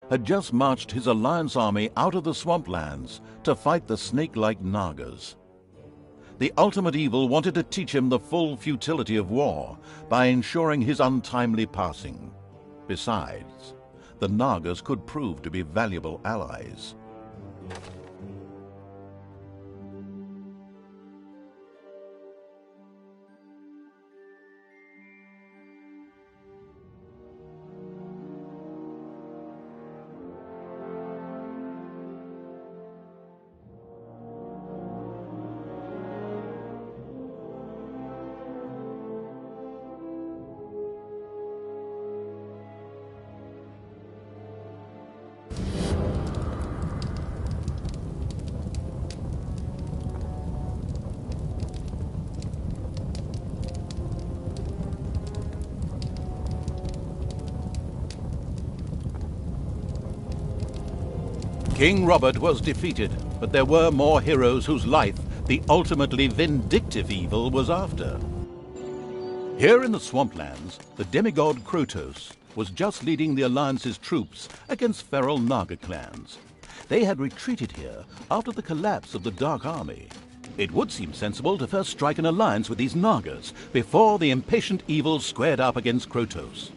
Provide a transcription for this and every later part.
had just marched his alliance army out of the swamplands to fight the snake-like Nagas. The ultimate evil wanted to teach him the full futility of war by ensuring his untimely passing. Besides, the Nagas could prove to be valuable allies. King Robert was defeated, but there were more heroes whose life the ultimately vindictive evil was after. Here in the swamplands, the demigod Krotos was just leading the Alliance's troops against feral Naga clans. They had retreated here after the collapse of the Dark Army. It would seem sensible to first strike an alliance with these Nagas before the impatient evil squared up against Krotos.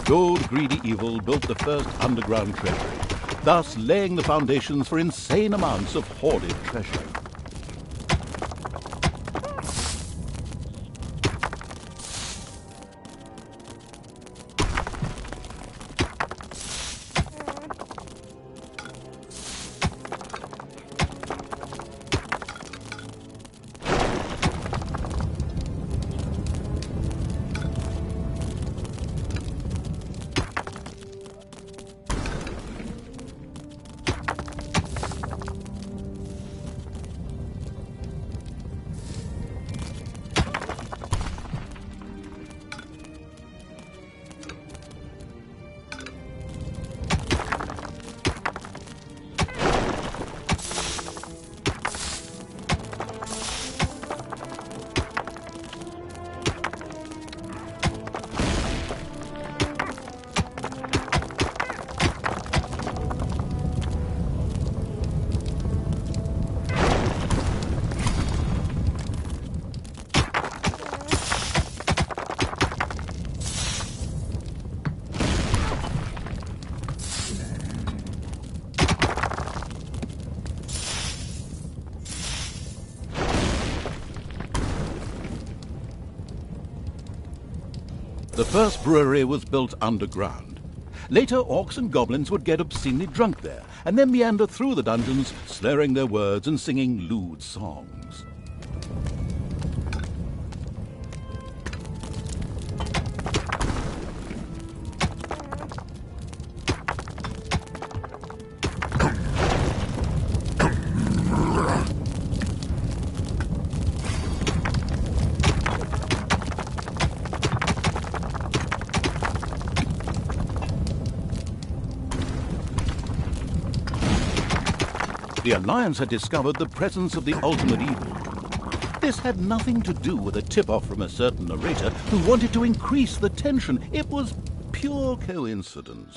Gold-greedy evil built the first underground treasury, thus laying the foundations for insane amounts of hoarded treasure. The first brewery was built underground. Later, orcs and goblins would get obscenely drunk there, and then meander through the dungeons, slurring their words and singing lewd songs. The Alliance had discovered the presence of the ultimate evil. This had nothing to do with a tip-off from a certain narrator who wanted to increase the tension. It was pure coincidence.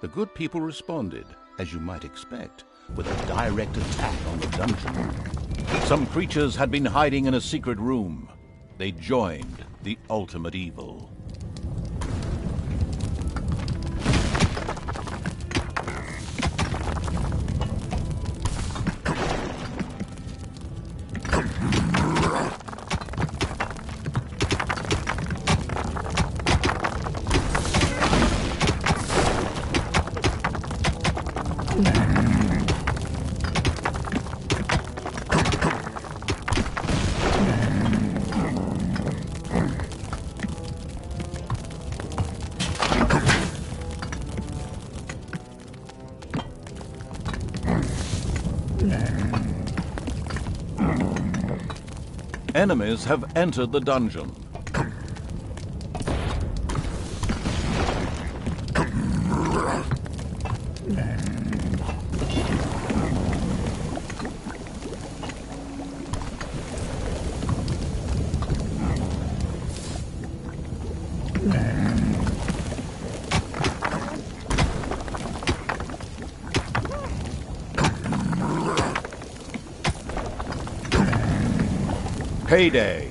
The good people responded, as you might expect, with a direct attack on the dungeon. Some creatures had been hiding in a secret room. They joined the ultimate evil. Enemies have entered the dungeon. Payday.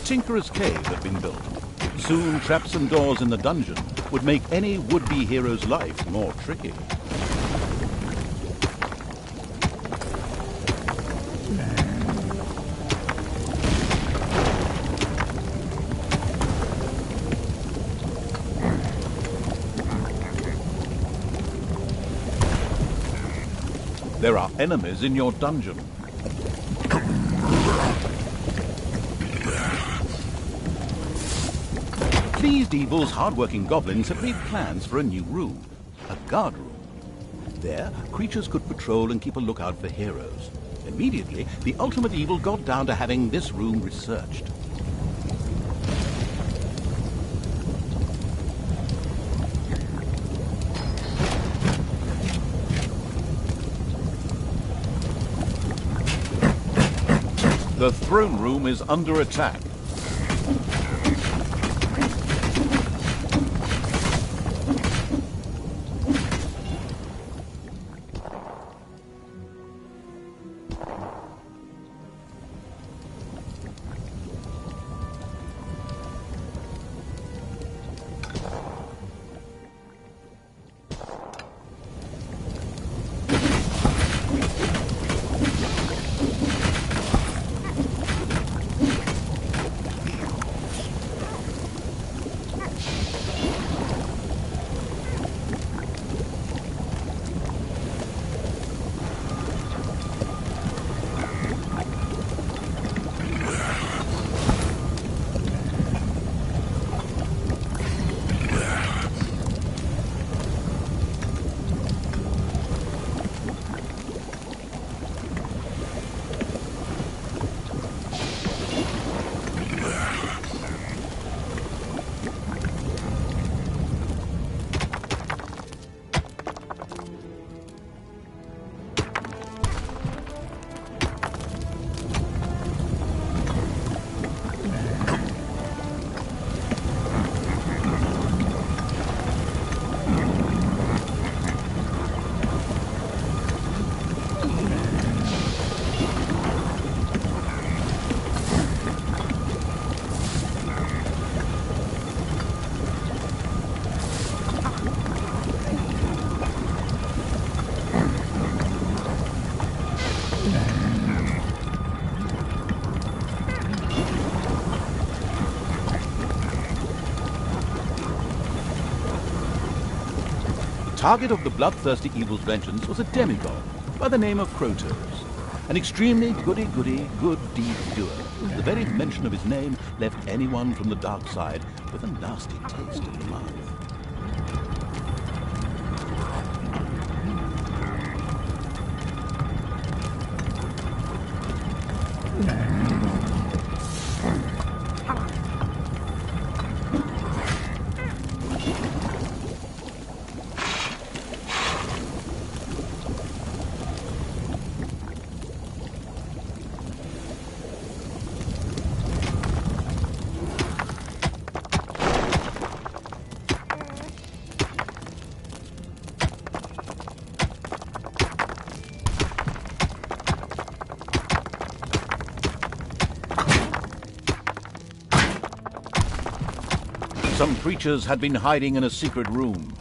Tinkerer's Cave had been built. Soon, traps and doors in the dungeon would make any would-be hero's life more tricky. There are enemies in your dungeon. Pleased Evil's hard-working goblins had made plans for a new room, a guard room. There, creatures could patrol and keep a lookout for heroes. Immediately, the ultimate evil got down to having this room researched. The throne room is under attack. Target of the bloodthirsty evil's vengeance was a demigod by the name of Crotos, an extremely goody-goody, good deed doer. The very mention of his name left anyone from the dark side with a nasty taste in the mouth. Some creatures had been hiding in a secret room.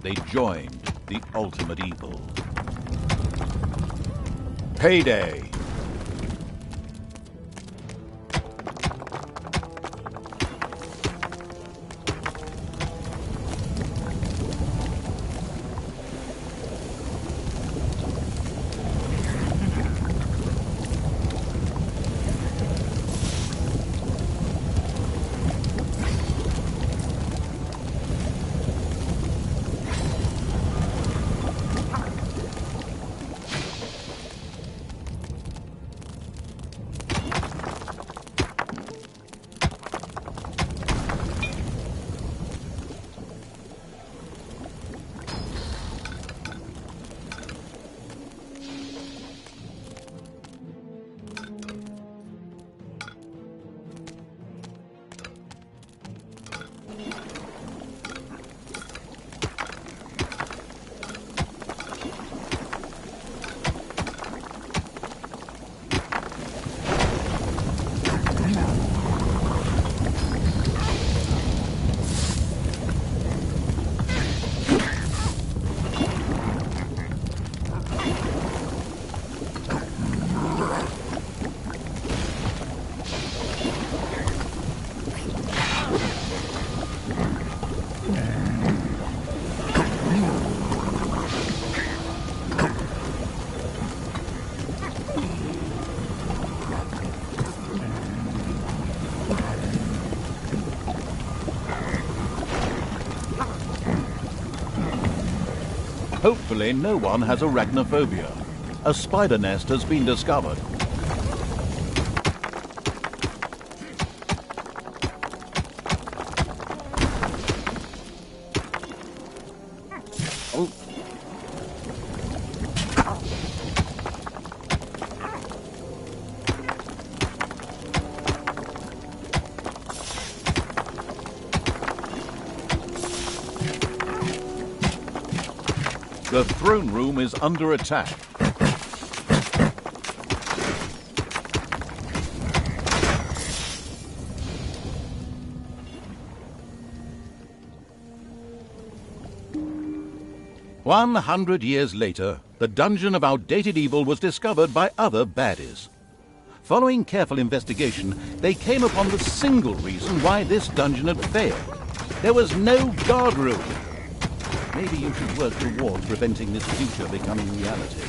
They joined the ultimate evil. Payday! Hopefully no one has arachnophobia. A spider nest has been discovered. The throne room is under attack. "100 years later, the dungeon of outdated evil was discovered by other baddies. Following careful investigation, they came upon the single reason why this dungeon had failed. There was no guard room. Maybe you should work towards preventing this future becoming reality."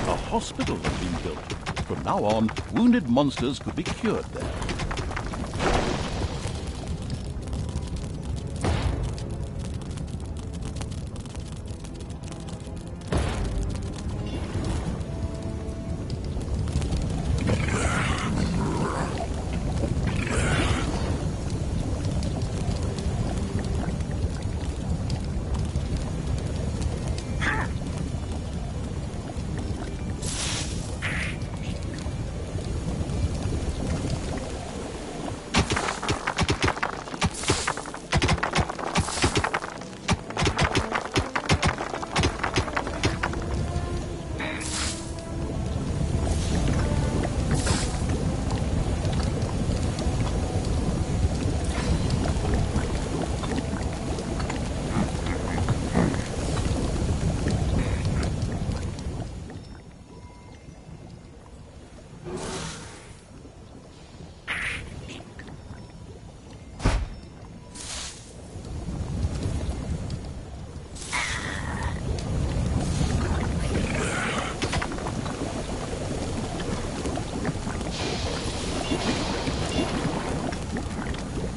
A hospital had been built. From now on, wounded monsters could be cured there.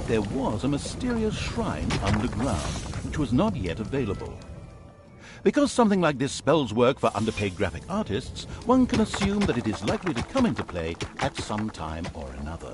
There was a mysterious shrine underground, which was not yet available. Because something like this spells work for underpaid graphic artists, one can assume that it is likely to come into play at some time or another.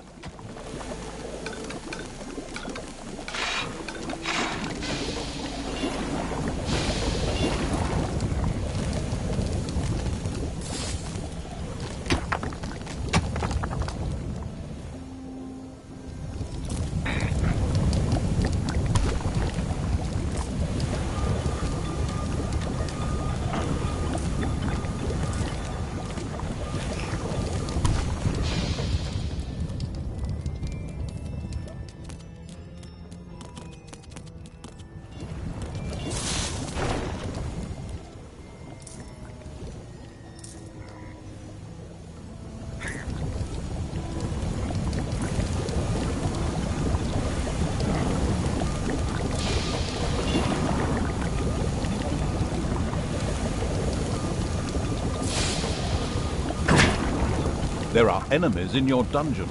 There are enemies in your dungeon.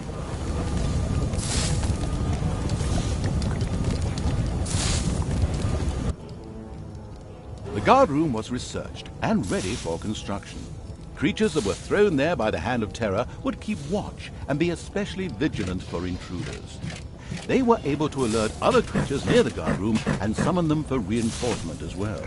guard room was researched and ready for construction. Creatures that were thrown there by the Hand of Terror would keep watch and be especially vigilant for intruders. They were able to alert other creatures near the guard room and summon them for reinforcement as well.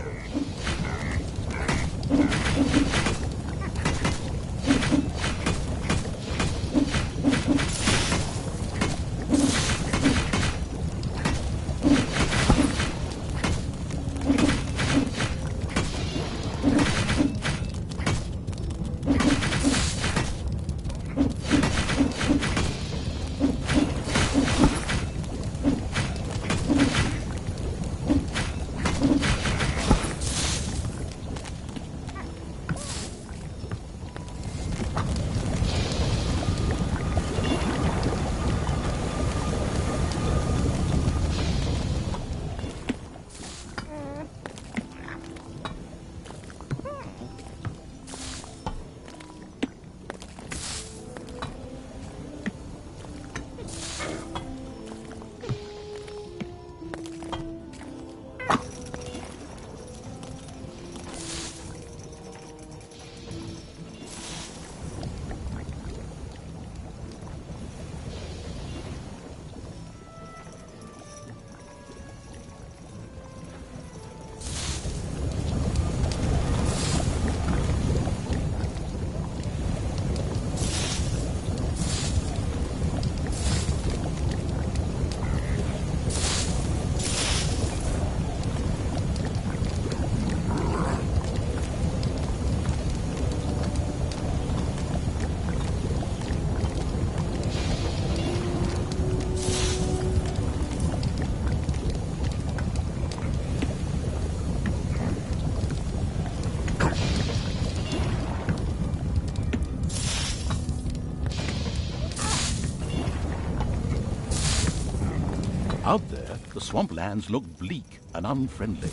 Out there, the swamplands looked bleak and unfriendly.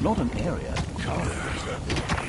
Not an area Charlie deserted.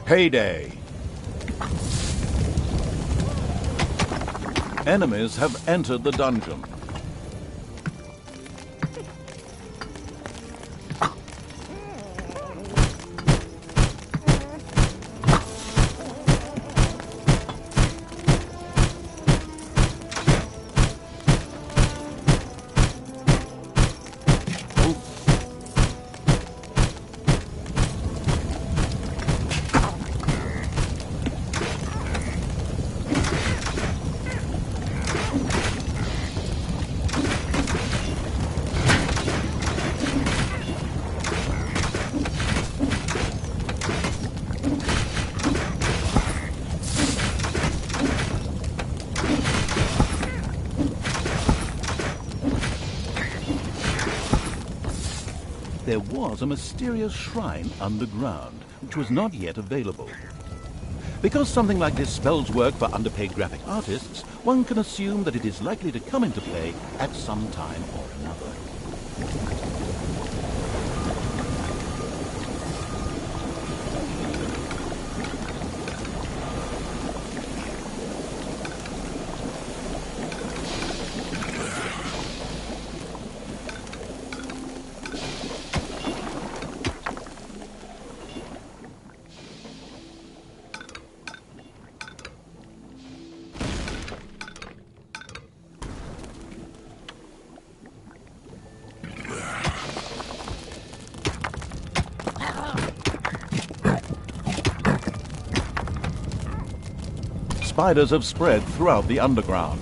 Payday. Enemies have entered the dungeon. there was a mysterious shrine underground, which was not yet available. Because something like this spells work for underpaid graphic artists, one can assume that it is likely to come into play at some time or another. Spiders have spread throughout the underground.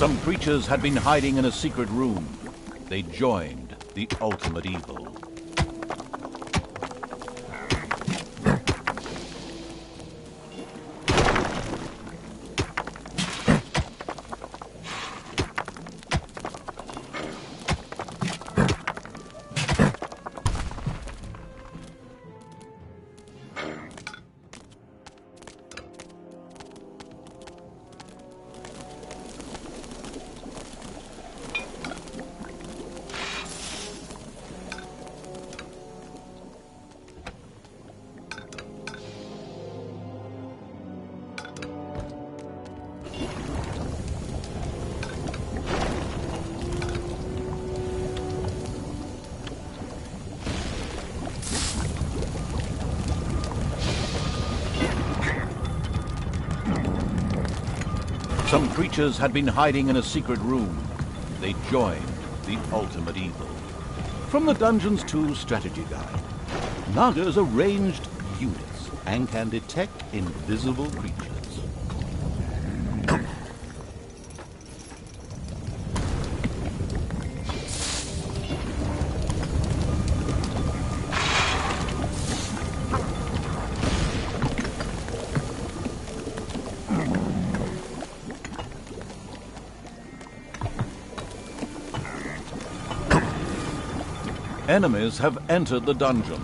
Some creatures had been hiding in a secret room. They joined the ultimate evil. Some creatures had been hiding in a secret room. They joined the ultimate evil. From the Dungeons 2 strategy guide, Naga's are ranged units and can detect invisible creatures. Enemies have entered the dungeon.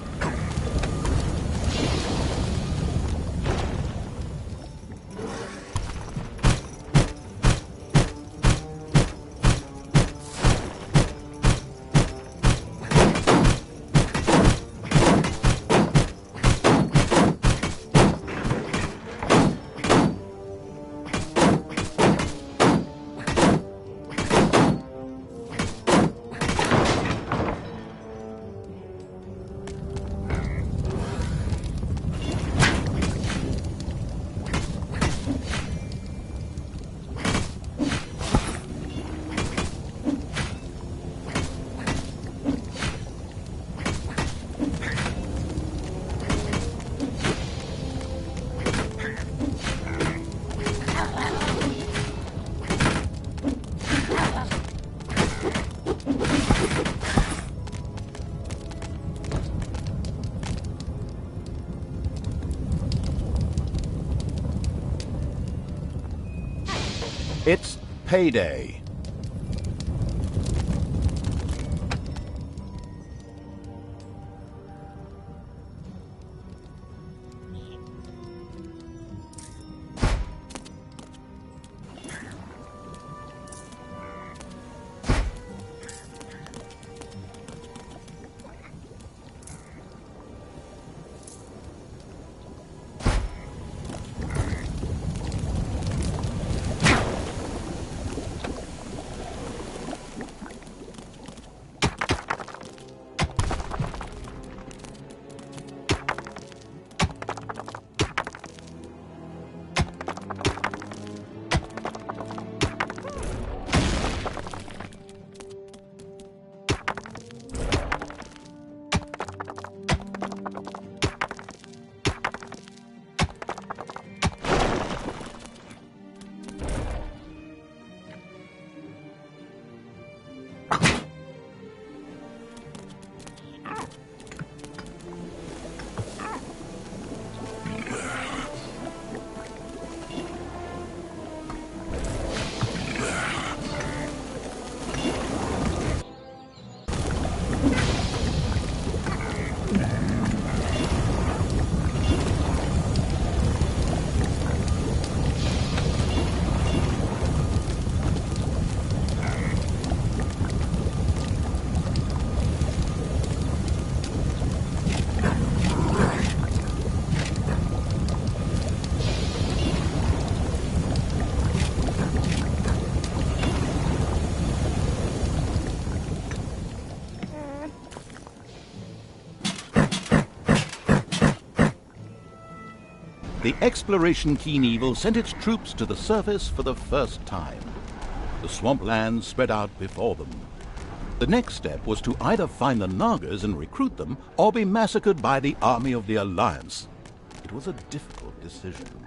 It's payday. The exploration-keen evil sent its troops to the surface for the first time. The swamplands spread out before them. The next step was to either find the Nagas and recruit them, or be massacred by the army of the Alliance. It was a difficult decision.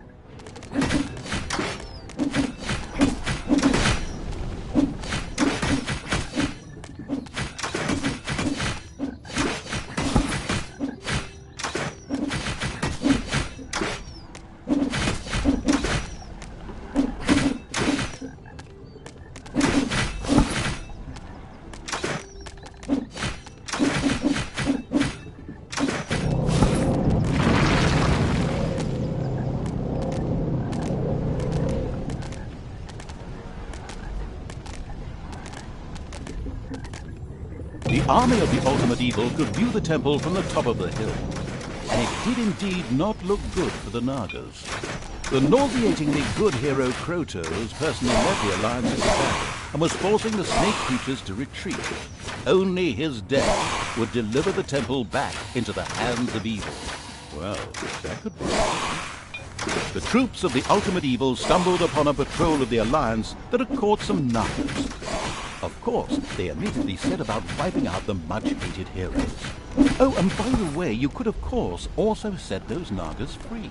The army of the ultimate evil could view the temple from the top of the hill, and it did indeed not look good for the Nagas. The nauseatingly good hero Krotos personally led the Alliance's attack and was forcing the snake creatures to retreat. Only his death would deliver the temple back into the hands of evil. Well, that could be. The troops of the ultimate evil stumbled upon a patrol of the Alliance that had caught some Nagas. Of course, they immediately set about wiping out the much-hated heroes. Oh, and by the way, you could, of course, also set those Nagas free.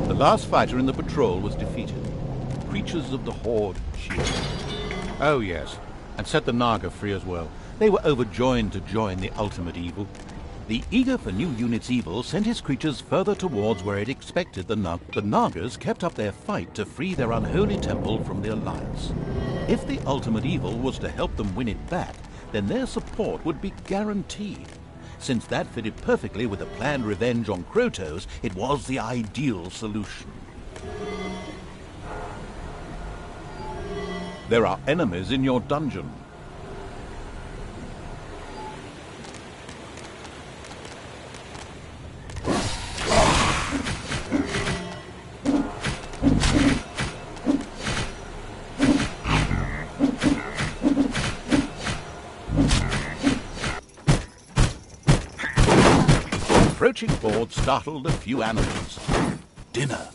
The last fighter in the patrol was defeated. Creatures of the Horde cheered. Oh, yes, and set the Naga free as well. They were overjoyed to join the ultimate evil. The eager for new units evil sent his creatures further towards where it expected the Nagas kept up their fight to free their unholy temple from the Alliance. If the ultimate evil was to help them win it back, then their support would be guaranteed. Since that fitted perfectly with the planned revenge on Krotos, it was the ideal solution. There are enemies in your dungeon. Approaching horde startled a few animals. Dinner.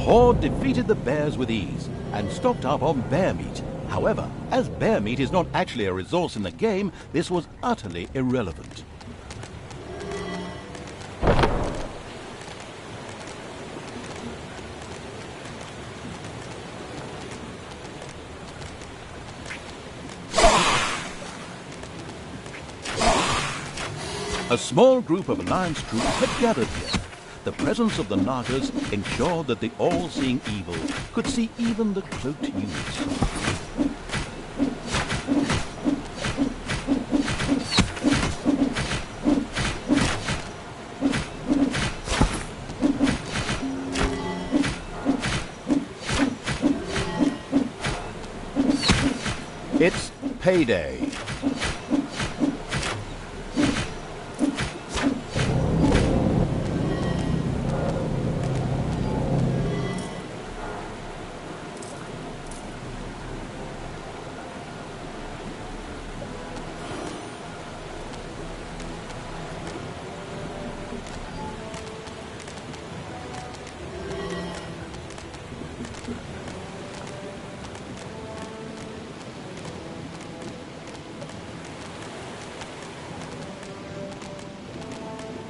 horde defeated the bears with ease and stocked up on bear meat. However, as bear meat is not actually a resource in the game, this was utterly irrelevant. A small group of Alliance troops had gathered here. The presence of the Nagas ensured that the all-seeing evil could see even the cloaked units. It's payday.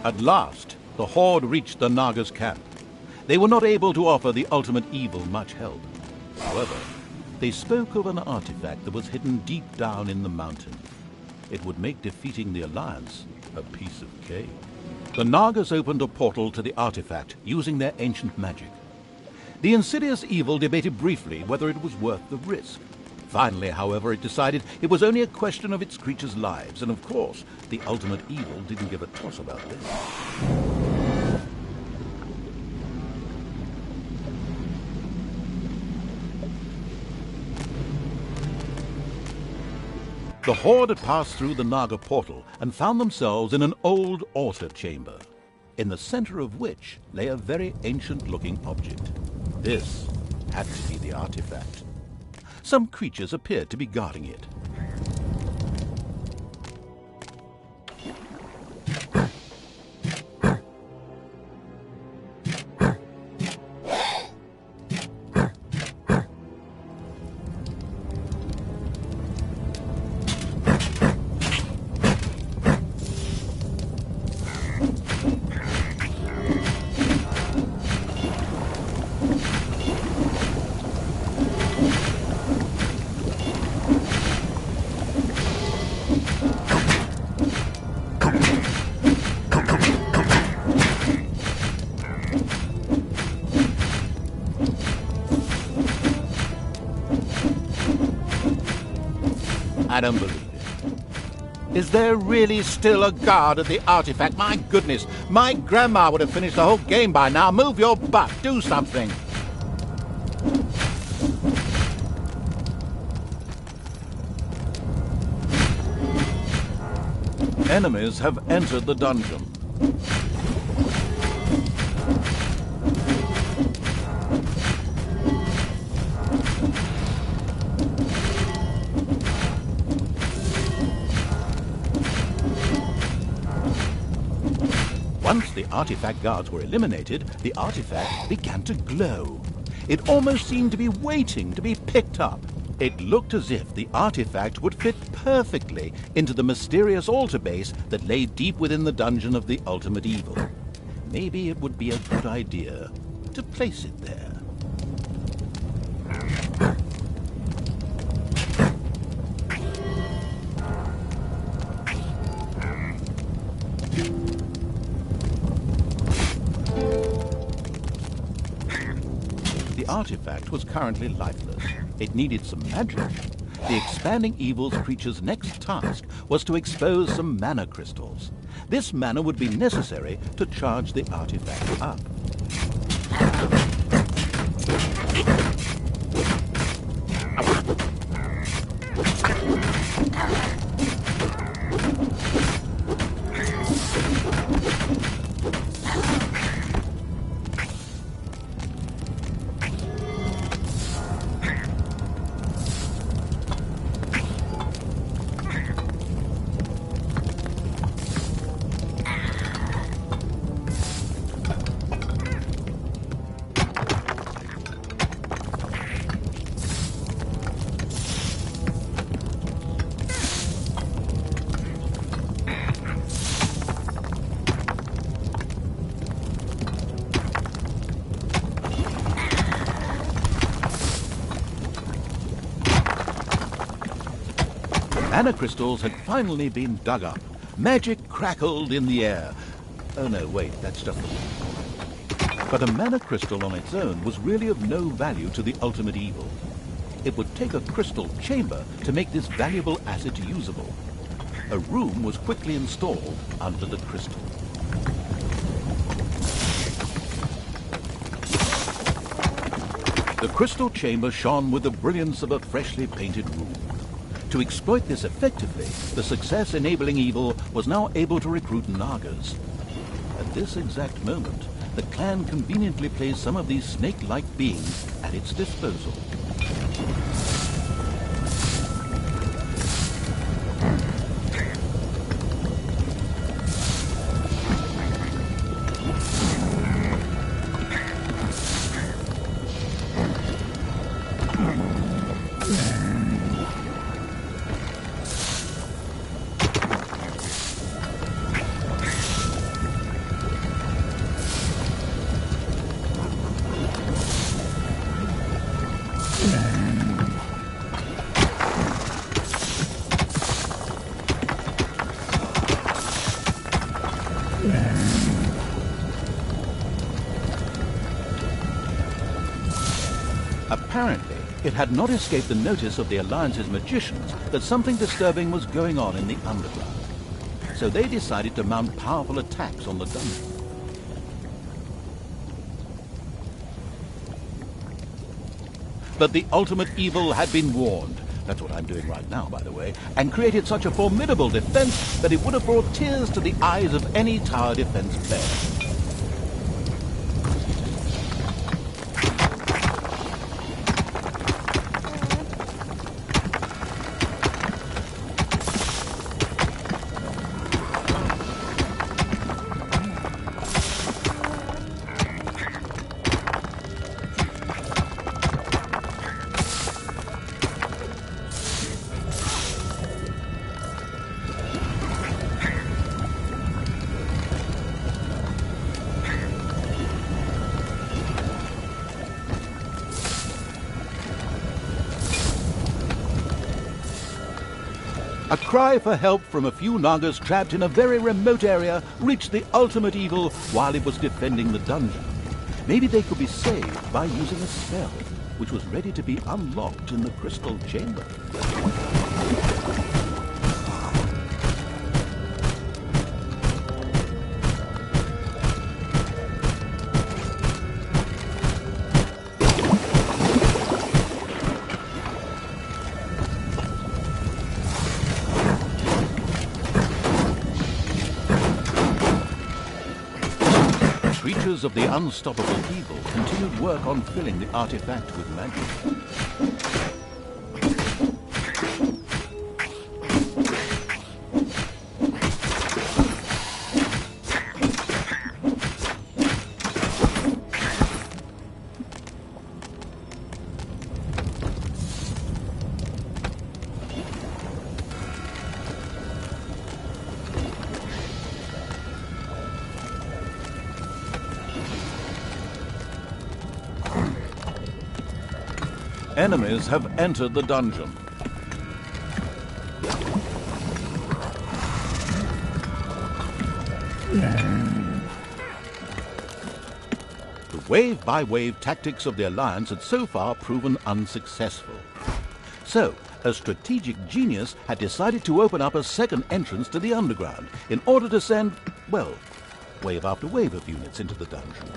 At last, the horde reached the Nagas' camp. They were not able to offer the ultimate evil much help. However, they spoke of an artifact that was hidden deep down in the mountain. It would make defeating the Alliance a piece of cake. The Nagas opened a portal to the artifact using their ancient magic. The insidious evil debated briefly whether it was worth the risk. Finally, however, it decided it was only a question of its creatures' lives, and of course, the ultimate evil didn't give a toss about this. The horde had passed through the Naga portal and found themselves in an old altar chamber, in the center of which lay a very ancient-looking object. This had to be the artifact. Some creatures appeared to be guarding it. I don't believe it. Is there really still a guard at the artifact? My goodness, my grandma would have finished the whole game by now. Move your butt, do something. Enemies have entered the dungeon. Once the artifact guards were eliminated, the artifact began to glow. It almost seemed to be waiting to be picked up. It looked as if the artifact would fit perfectly into the mysterious altar base that lay deep within the dungeon of the ultimate evil. Maybe it would be a good idea to place it there. The artifact was currently lifeless. It needed some magic. The expanding evil's creature's next task was to expose some mana crystals. This mana would be necessary to charge the artifact up. mana crystals had finally been dug up. Magic crackled in the air. Oh no, wait, that's just the one. But a mana crystal on its own was really of no value to the ultimate evil. It would take a crystal chamber to make this valuable asset usable. A room was quickly installed under the crystal. The crystal chamber shone with the brilliance of a freshly painted room. To exploit this effectively, the success-enabling evil was now able to recruit Nagas. At this exact moment, the clan conveniently placed some of these snake-like beings at its disposal. Apparently, it had not escaped the notice of the Alliance's magicians that something disturbing was going on in the underground. So they decided to mount powerful attacks on the dungeon. But the ultimate evil had been warned. That's what I'm doing right now, by the way, and created such a formidable defense that it would have brought tears to the eyes of any tower defense player. A cry for help from a few Nagas trapped in a very remote area reached the ultimate evil while it was defending the dungeon. Maybe they could be saved by using a spell, which was ready to be unlocked in the crystal chamber. Creatures of the unstoppable evil continued work on filling the artifact with magic. Enemies have entered the dungeon. The wave-by-wave tactics of the Alliance had so far proven unsuccessful. So, a strategic genius had decided to open up a second entrance to the underground in order to send, well, wave after wave of units into the dungeon.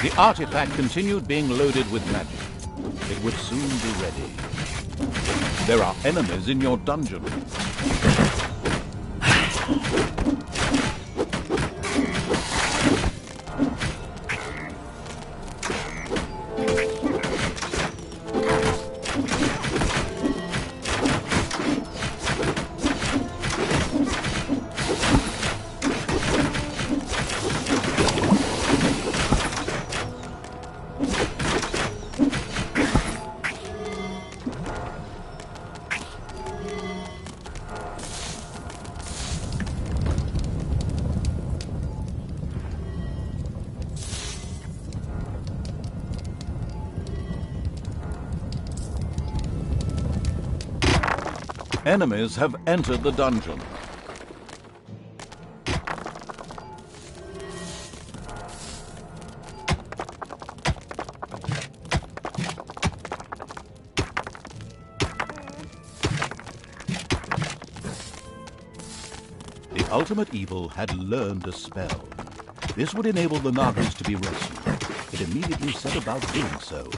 The artifact continued being loaded with magic. It would soon be ready. There are enemies in your dungeon. Enemies have entered the dungeon. The ultimate evil had learned a spell. This would enable the Nagas to be rescued. It immediately set about doing so.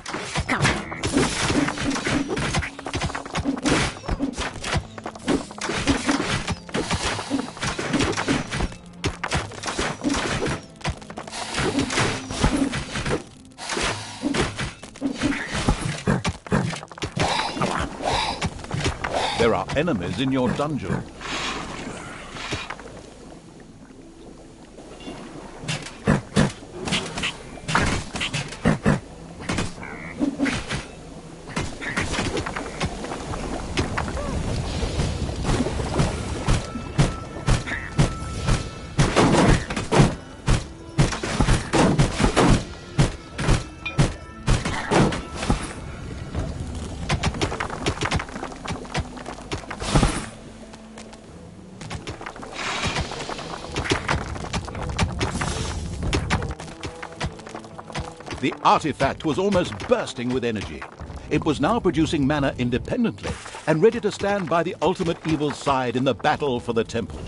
There are enemies in your dungeon. The artifact was almost bursting with energy. It was now producing mana independently and ready to stand by the ultimate evil's side in the battle for the temple.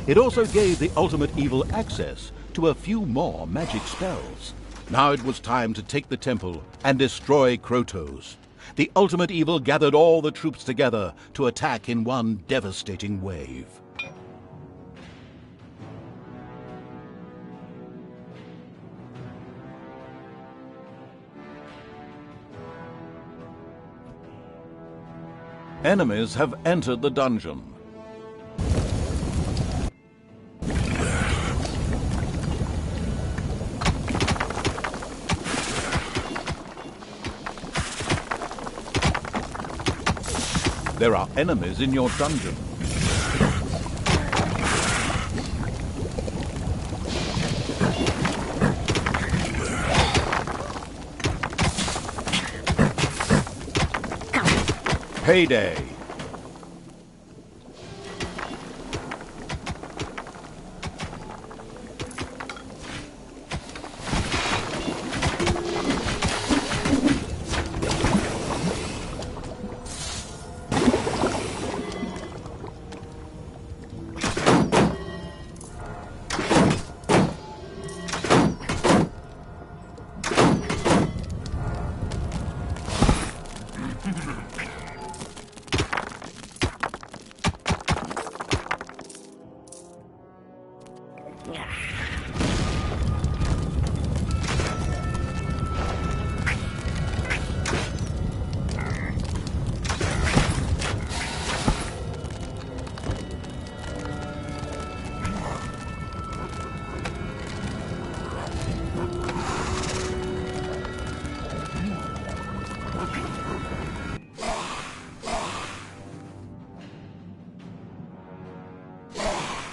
It also gave the ultimate evil access to a few more magic spells. Now it was time to take the temple and destroy Krotos. The ultimate evil gathered all the troops together to attack in one devastating wave. Enemies have entered the dungeon. There are enemies in your dungeon. Payday!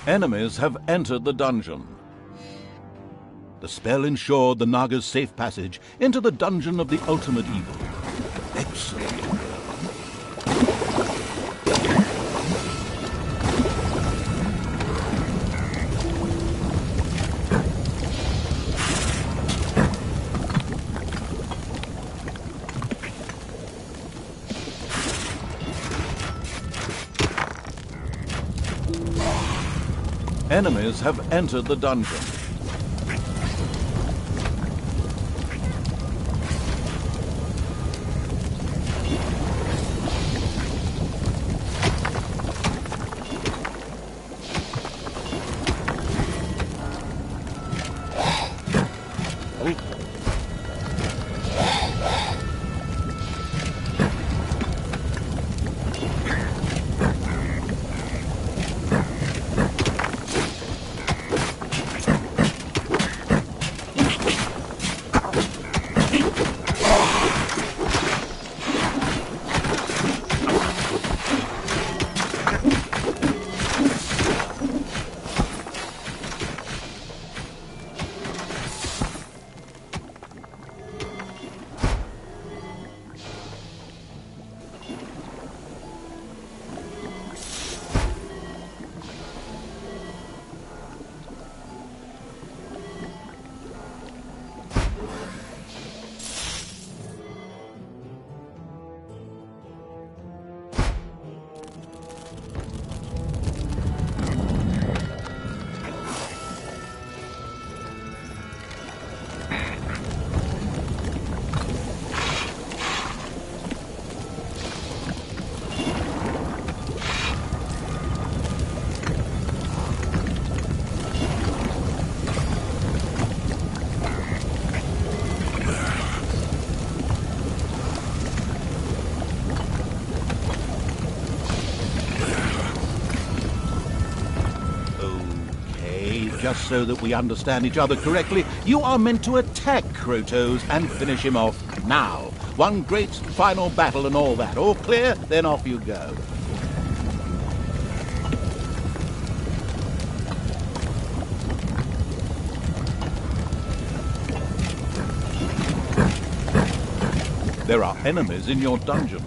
Enemies have entered the dungeon. The spell ensured the Naga's safe passage into the dungeon of the ultimate evil. Excellent. Enemies have entered the dungeon. just so that we understand each other correctly, you are meant to attack Krotos and finish him off now. One great final battle and all that. All clear? Then off you go. There are enemies in your dungeon.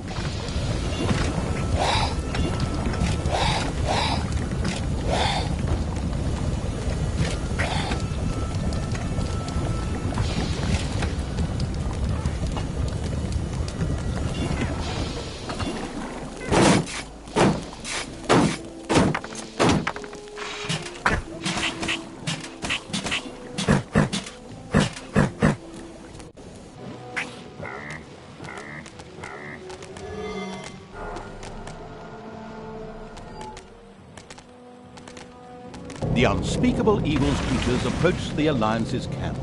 The unspeakable evil's creatures approached the Alliance's camp.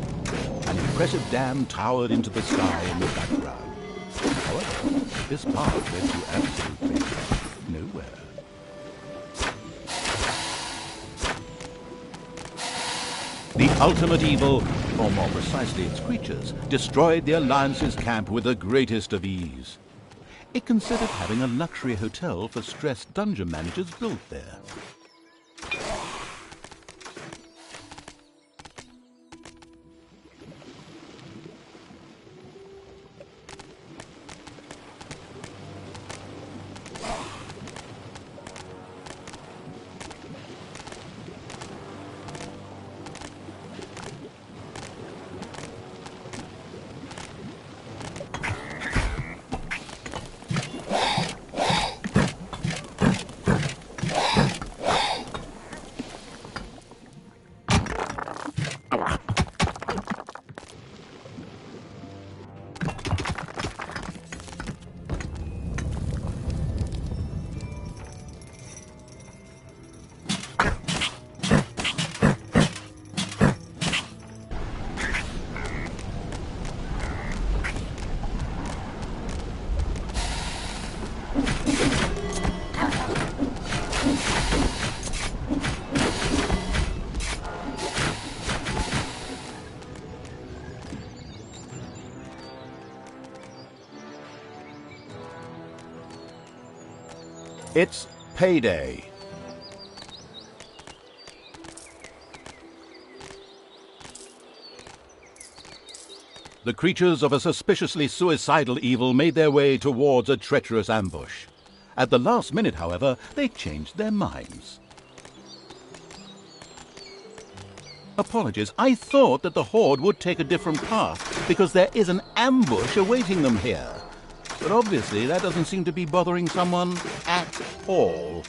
An impressive dam towered into the sky in the background. However, this path led to absolutely nowhere. The ultimate evil, or more precisely its creatures, destroyed the Alliance's camp with the greatest of ease. It considered having a luxury hotel for stressed dungeon managers built there. It's payday. The creatures of a suspiciously suicidal evil made their way towards a treacherous ambush. At the last minute, however, they changed their minds. Apologies, I thought that the Horde would take a different path because there is an ambush awaiting them here. But obviously that doesn't seem to be bothering someone at all.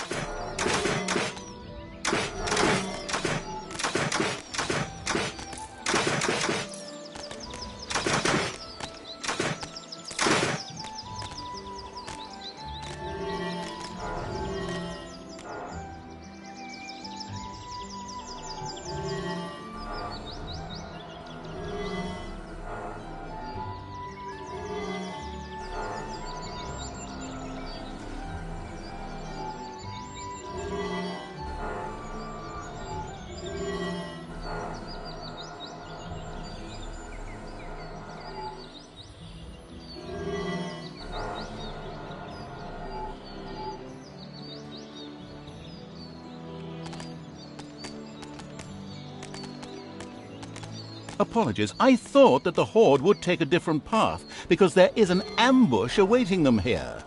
Apologies, I thought that the Horde would take a different path because there is an ambush awaiting them here.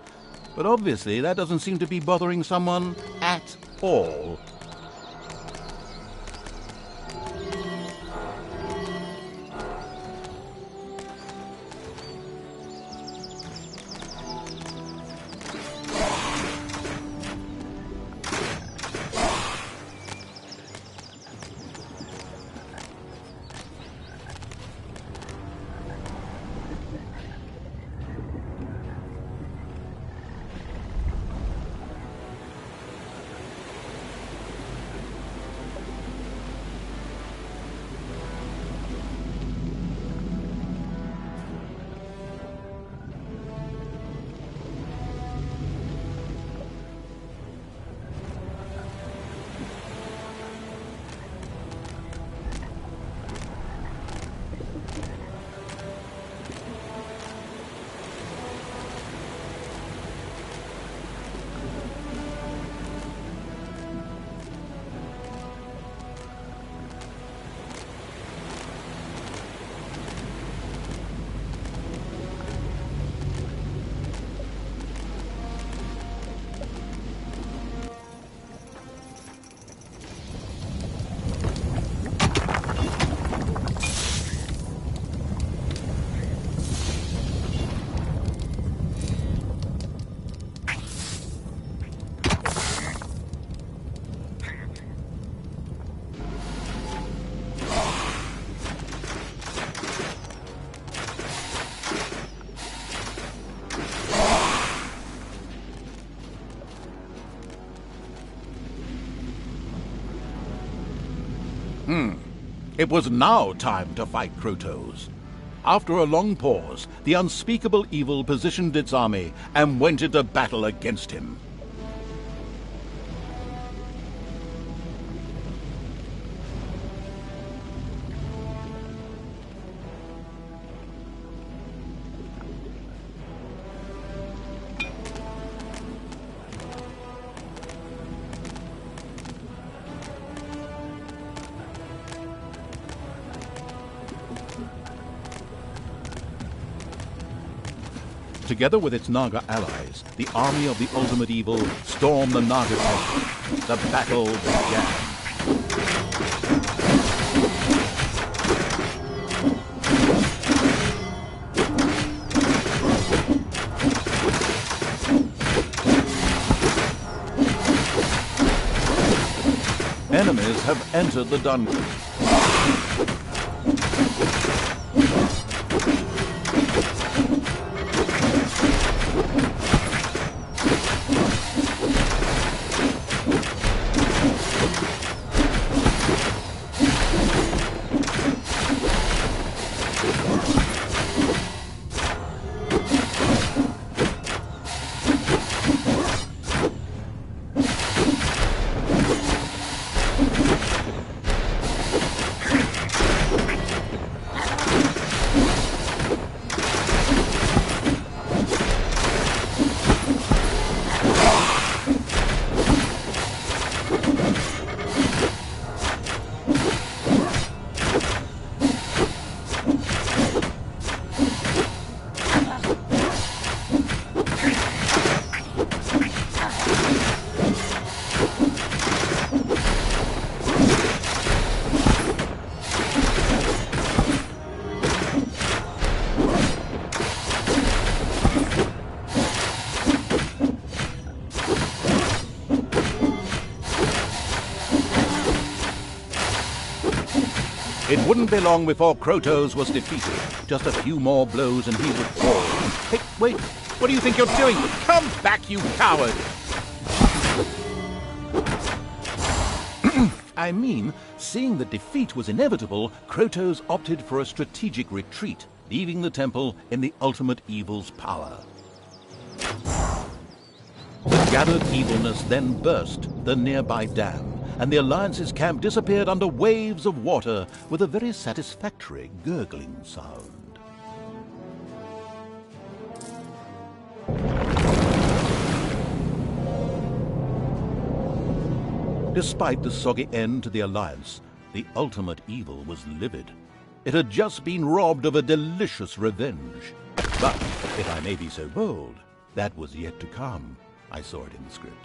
But obviously that doesn't seem to be bothering someone at all. It was now time to fight Crotos. After a long pause, the unspeakable evil positioned its army and went into battle against him. Together with its Naga allies, the army of the ultimate evil stormed the Naga temple. The battle began. Enemies have entered the dungeon. It wouldn't be long before Crotos was defeated. Just a few more blows and he would fall. Hey, wait! What do you think you're doing? Come back, you coward! I mean, seeing that defeat was inevitable, Crotos opted for a strategic retreat, leaving the temple in the ultimate evil's power. The gathered evilness then burst the nearby dam, and the Alliance's camp disappeared under waves of water with a very satisfactory gurgling sound. Despite the soggy end to the Alliance, the ultimate evil was livid. It had just been robbed of a delicious revenge. But, if I may be so bold, that was yet to come. I saw it in the script.